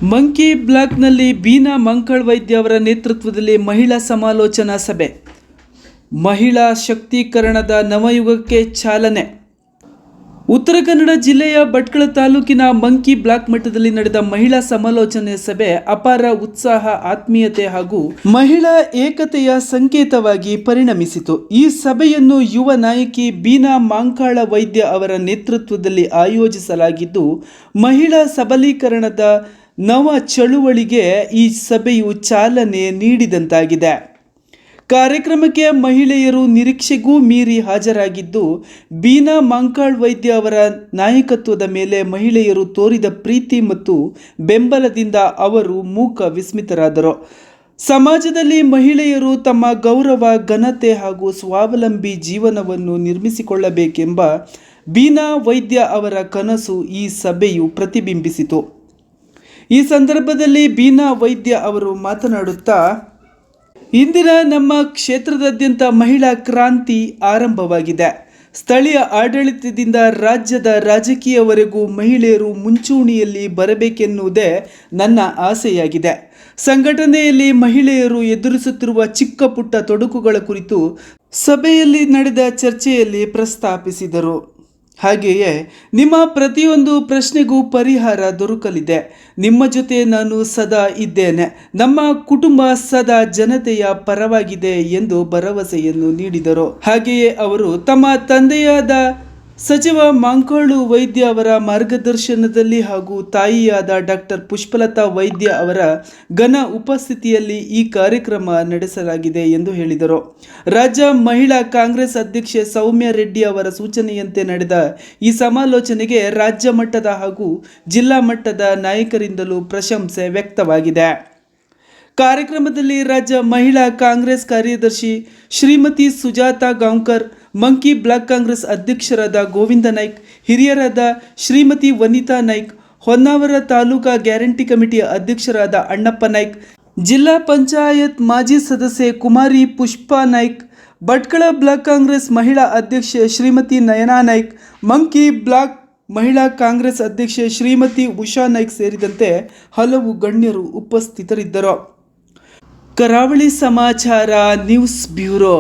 Monkey ಬ್ಲಾಕ್ನಲ್ಲಿ Beena ಮಂಕಳ್ ವೈದ್ಯ ಅವರ ನೇತೃತ್ವದಲ್ಲಿ ಮಹಿಳಾ ಸಮಾಲೋಚನಾ ಸಭೆ. ಮಹಿಳಾ ಶಕ್ತೀಕರಣದ ನವಯುಗಕ್ಕೆ ಚಾಲನೆ. ಉತ್ತರ ಕನ್ನಡ ಜಿಲ್ಲೆಯ ಭಟ್ಕಳ ತಾಲೂಕಿನ ಮಂಕಿ ಬ್ಲಾಕ್ ಮಟ್ಟದಲ್ಲಿ ನಡೆದ ಮಹಿಳಾ ಸಮಾಲೋಚನೆ ಸಭೆ ಅಪಾರ ಉತ್ಸಾಹ, ಆತ್ಮೀಯತೆ ಹಾಗೂ ಮಹಿಳಾ ಏಕತೆಯ ಸಂಕೇತವಾಗಿ ಪರಿಣಮಿಸಿತು. ಈ ಸಭೆಯನ್ನು ಯುವ ನಾಯಕಿ ಬೀನಾ ಮಂಕಾಳ ವೈದ್ಯ ಅವರ ನೇತೃತ್ವದಲ್ಲಿ ಆಯೋಜಿಸಲಾಗಿದ್ದು, ಮಹಿಳಾ ಸಬಲೀಕರಣದ ನವ ಚಳುವಳಿಗೆ ಈ ಸಭೆಯು ಚಾಲನೆ ನೀಡಿದಂತಾಗಿದೆ. ಕಾರ್ಯಕ್ರಮಕ್ಕೆ ಮಹಿಳೆಯರು ನಿರೀಕ್ಷೆಗೂ ಮೀರಿ ಹಾಜರಾಗಿದ್ದು, ಬೀನಾ ಮಂಕಾಳ್ ವೈದ್ಯ ಅವರ ನಾಯಕತ್ವದ ಮೇಲೆ ಮಹಿಳೆಯರು ತೋರಿದ ಪ್ರೀತಿ ಮತ್ತು ಬೆಂಬಲದಿಂದ ಅವರು ಮೂಕ ವಿಸ್ಮಿತರಾದರು. ಸಮಾಜದಲ್ಲಿ ಮಹಿಳೆಯರು ತಮ್ಮ ಗೌರವ, ಘನತೆ ಹಾಗೂ ಸ್ವಾವಲಂಬಿ ಜೀವನವನ್ನು ನಿರ್ಮಿಸಿಕೊಳ್ಳಬೇಕೆಂಬ ಬೀನಾ ವೈದ್ಯ ಅವರ ಕನಸು ಈ ಸಭೆಯು ಪ್ರತಿಬಿಂಬಿಸಿತು. ಈ ಸಂದರ್ಭದಲ್ಲಿ ಬೀನಾ ವೈದ್ಯ ಅವರು ಮಾತನಾಡುತ್ತಾ, ಇಂದಿನ ನಮ್ಮ ಕ್ಷೇತ್ರದಾದ್ಯಂತ ಮಹಿಳಾ ಕ್ರಾಂತಿ ಆರಂಭವಾಗಿದೆ. ಸ್ಥಳೀಯ ಆಡಳಿತದಿಂದ ರಾಜ್ಯದ ರಾಜಕೀಯವರೆಗೂ ಮಹಿಳೆಯರು ಮುಂಚೂಣಿಯಲ್ಲಿ ಬರಬೇಕೆನ್ನುವುದೇ ನನ್ನ ಆಸೆಯಾಗಿದೆ. ಸಂಘಟನೆಯಲ್ಲಿ ಮಹಿಳೆಯರು ಎದುರಿಸುತ್ತಿರುವ ಚಿಕ್ಕ ಪುಟ್ಟ ತೊಡಕುಗಳ ಕುರಿತು ಸಭೆಯಲ್ಲಿ ನಡೆದ ಚರ್ಚೆಯಲ್ಲಿ ಪ್ರಸ್ತಾಪಿಸಿದರು. ಹಾಗೆಯೇ ನಿಮ್ಮ ಪ್ರತಿಯೊಂದು ಪ್ರಶ್ನೆಗೂ ಪರಿಹಾರ ದೊರಕಲಿದೆ. ನಿಮ್ಮ ಜೊತೆ ನಾನು ಸದಾ ಇದ್ದೇನೆ. ನಮ್ಮ ಕುಟುಂಬ ಸದಾ ಜನತೆಯ ಪರವಾಗಿದೆ ಎಂದು ಭರವಸೆಯನ್ನು ನೀಡಿದರು. ಹಾಗೆಯೇ ಅವರು ತಮ್ಮ ತಂದೆಯಾದ ಸಚಿವ ಮಂಕಾಳು ವೈದ್ಯ ಅವರ ಮಾರ್ಗದರ್ಶನದಲ್ಲಿ ಹಾಗೂ ತಾಯಿಯಾದ ಡಾಕ್ಟರ್ ಪುಷ್ಪಲತಾ ವೈದ್ಯ ಅವರ ಘನ ಉಪಸ್ಥಿತಿಯಲ್ಲಿ ಈ ಕಾರ್ಯಕ್ರಮ ನಡೆಸಲಾಗಿದೆ ಎಂದು ಹೇಳಿದರು. ರಾಜ್ಯ ಮಹಿಳಾ ಕಾಂಗ್ರೆಸ್ ಅಧ್ಯಕ್ಷೆ ಸೌಮ್ಯ ರೆಡ್ಡಿ ಅವರ ಸೂಚನೆಯಂತೆ ನಡೆದ ಈ ಸಮಾಲೋಚನೆಗೆ ರಾಜ್ಯ ಮಟ್ಟದ ಹಾಗೂ ಜಿಲ್ಲಾ ಮಟ್ಟದ ನಾಯಕರಿಂದಲೂ ಪ್ರಶಂಸೆ ವ್ಯಕ್ತವಾಗಿದೆ. ಕಾರ್ಯಕ್ರಮದಲ್ಲಿ ರಾಜ್ಯ ಮಹಿಳಾ ಕಾಂಗ್ರೆಸ್ ಕಾರ್ಯದರ್ಶಿ ಶ್ರೀಮತಿ ಸುಜಾತಾ ಗಾಂವ್ಕರ್, ಮಂಕಿ ಬ್ಲಾಕ್ ಕಾಂಗ್ರೆಸ್ ಅಧ್ಯಕ್ಷರಾದ ಗೋವಿಂದ ನಾಯ್ಕ್, ಹಿರಿಯರಾದ ಶ್ರೀಮತಿ ವನಿತಾ ನಾಯ್ಕ್, ಹೊನ್ನಾವರ ತಾಲೂಕಾ ಗ್ಯಾರಂಟಿ ಕಮಿಟಿಯ ಅಧ್ಯಕ್ಷರಾದ ಅಣ್ಣಪ್ಪ ನಾಯ್ಕ್, ಜಿಲ್ಲಾ ಪಂಚಾಯತ್ ಮಾಜಿ ಸದಸ್ಯೆ ಕುಮಾರಿ ಪುಷ್ಪಾ ನಾಯ್ಕ್, ಭಟ್ಕಳ ಬ್ಲಾಕ್ ಕಾಂಗ್ರೆಸ್ ಮಹಿಳಾ ಅಧ್ಯಕ್ಷೆ ಶ್ರೀಮತಿ ನಯನಾ ನಾಯ್ಕ್, ಮಂಕಿ ಬ್ಲಾಕ್ ಮಹಿಳಾ ಕಾಂಗ್ರೆಸ್ ಅಧ್ಯಕ್ಷೆ ಶ್ರೀಮತಿ ಉಷಾ ನಾಯ್ಕ್ ಸೇರಿದಂತೆ ಹಲವು ಗಣ್ಯರು ಉಪಸ್ಥಿತರಿದ್ದರು. ಕರಾವಳಿ ಸಮಾಚಾರ ನ್ಯೂಸ್ ಬ್ಯೂರೋ.